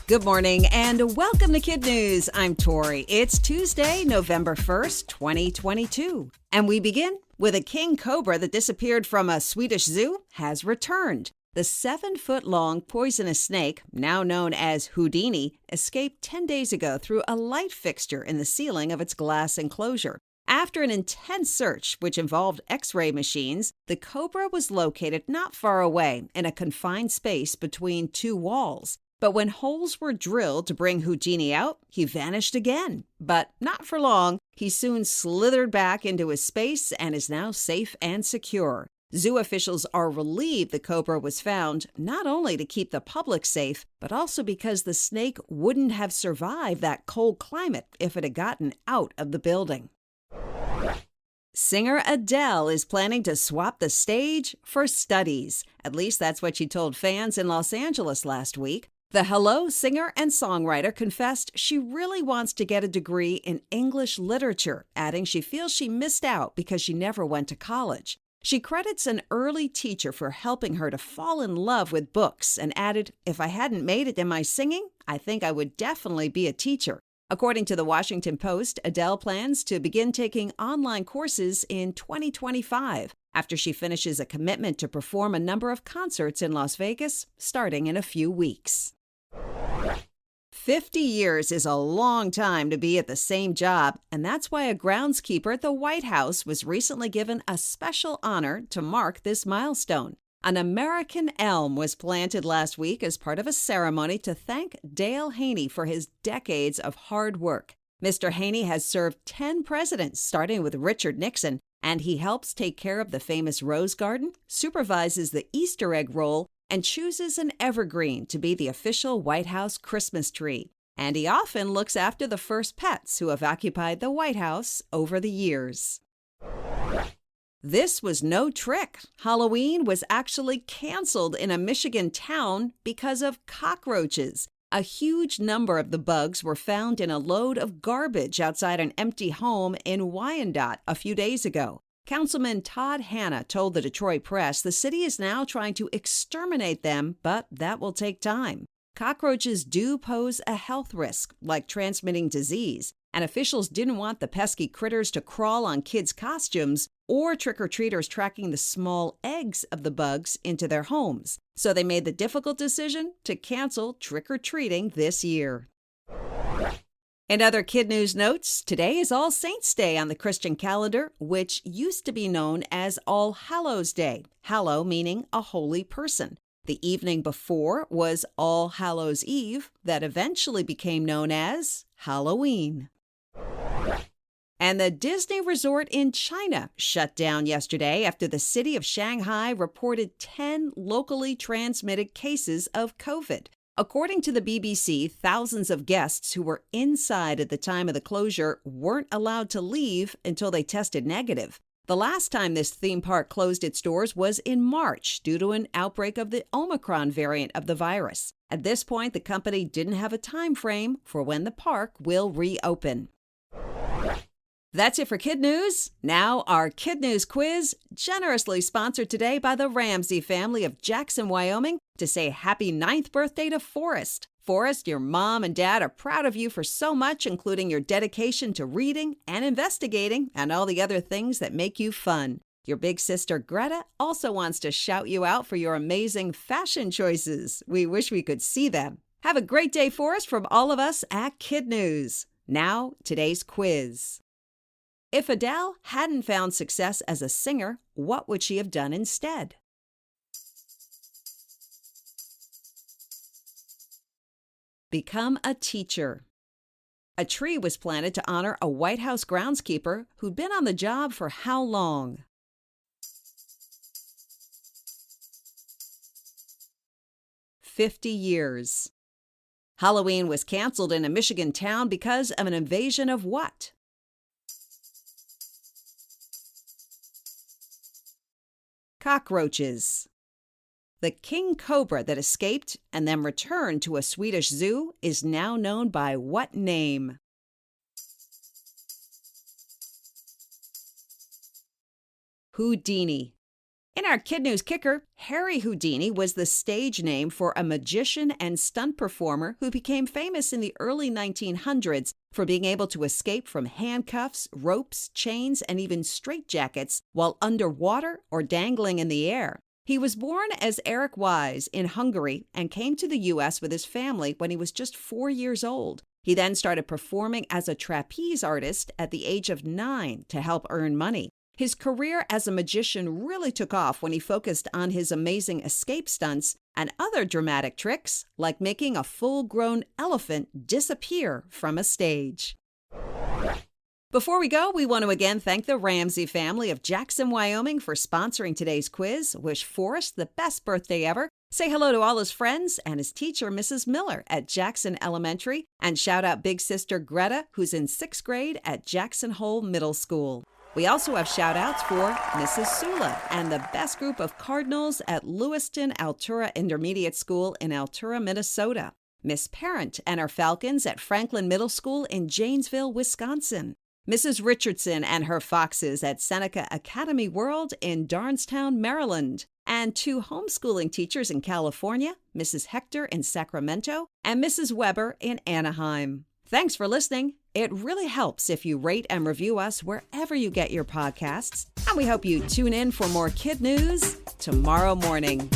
Good morning and welcome to KidNuz. I'm Tori. It's Tuesday, November 1st, 2022. And we begin with a king cobra that disappeared from a Swedish zoo has returned. The 7-foot-long poisonous snake, now known as Houdini, escaped 10 days ago through a light fixture in the ceiling of its glass enclosure. After an intense search, which involved X-ray machines, the cobra was located not far away in a confined space between two walls. But when holes were drilled to bring Houdini out, he vanished again. But not for long. He soon slithered back into his space and is now safe and secure. Zoo officials are relieved the cobra was found, not only to keep the public safe, but also because the snake wouldn't have survived that cold climate if it had gotten out of the building. Singer Adele is planning to swap the stage for studies. At least that's what she told fans in Los Angeles last week. The Hello singer and songwriter confessed she really wants to get a degree in English literature, adding she feels she missed out because she never went to college. She credits an early teacher for helping her to fall in love with books and added, "If I hadn't made it in my singing, I think I would definitely be a teacher." According to the Washington Post, Adele plans to begin taking online courses in 2025 after she finishes a commitment to perform a number of concerts in Las Vegas starting in a few weeks. 50 years is a long time to be at the same job, and that's why a groundskeeper at the White House was recently given a special honor to mark this milestone. An American elm was planted last week as part of a ceremony to thank Dale Haney for his decades of hard work. Mr. Haney has served 10 presidents, starting with Richard Nixon, and he helps take care of the famous Rose Garden, supervises the Easter egg roll, and chooses an evergreen to be the official White House Christmas tree. And he often looks after the first pets who have occupied the White House over the years. This was no trick. Halloween was actually canceled in a Michigan town because of cockroaches. A huge number of the bugs were found in a load of garbage outside an empty home in Wyandotte a few days ago. Councilman Todd Hanna told the Detroit Press the city is now trying to exterminate them, but that will take time. Cockroaches do pose a health risk, like transmitting disease, and officials didn't want the pesky critters to crawl on kids' costumes or trick-or-treaters tracking the small eggs of the bugs into their homes. So they made the difficult decision to cancel trick-or-treating this year. In other KidNuz notes, today is All Saints' Day on the Christian calendar, which used to be known as All Hallows' Day, hallow meaning a holy person. The evening before was All Hallows' Eve, that eventually became known as Halloween. And the Disney resort in China shut down yesterday after the city of Shanghai reported 10 locally transmitted cases of COVID. According to the BBC, thousands of guests who were inside at the time of the closure weren't allowed to leave until they tested negative. The last time this theme park closed its doors was in March due to an outbreak of the Omicron variant of the virus. At this point, the company didn't have a time frame for when the park will reopen. That's it for KidNuz. Now our KidNuz quiz, generously sponsored today by the Ramsey family of Jackson, Wyoming, to say happy 9th birthday to Forrest. Forrest, your mom and dad are proud of you for so much, including your dedication to reading and investigating and all the other things that make you fun. Your big sister Greta also wants to shout you out for your amazing fashion choices. We wish we could see them. Have a great day, Forrest, from all of us at KidNuz. Now, today's quiz. If Adele hadn't found success as a singer, what would she have done instead? Become a teacher. A tree was planted to honor a White House groundskeeper who'd been on the job for how long? 50 years. Halloween was canceled in a Michigan town because of an invasion of what? Cockroaches. The king cobra that escaped and then returned to a Swedish zoo is now known by what name? Houdini. In our Kid News Kicker, Harry Houdini was the stage name for a magician and stunt performer who became famous in the early 1900s for being able to escape from handcuffs, ropes, chains, and even straitjackets while underwater or dangling in the air. He was born as Eric Wise in Hungary and came to the U.S. with his family when he was just 4 years old. He then started performing as a trapeze artist at the age of 9 to help earn money. His career as a magician really took off when he focused on his amazing escape stunts and other dramatic tricks, like making a full-grown elephant disappear from a stage. Before we go, we want to again thank the Ramsey family of Jackson, Wyoming for sponsoring today's quiz. Wish Forrest the best birthday ever. Say hello to all his friends and his teacher, Mrs. Miller, at Jackson Elementary. And shout out big sister Greta, who's in 6th grade at Jackson Hole Middle School. We also have shout-outs for Mrs. Sula and the best group of Cardinals at Lewiston Altura Intermediate School in Altura, Minnesota. Miss Parent and her Falcons at Franklin Middle School in Janesville, Wisconsin. Mrs. Richardson and her Foxes at Seneca Academy World in Darnestown, Maryland. And 2 homeschooling teachers in California, Mrs. Hector in Sacramento and Mrs. Weber in Anaheim. Thanks for listening. It really helps if you rate and review us wherever you get your podcasts. And we hope you tune in for more Kid News tomorrow morning.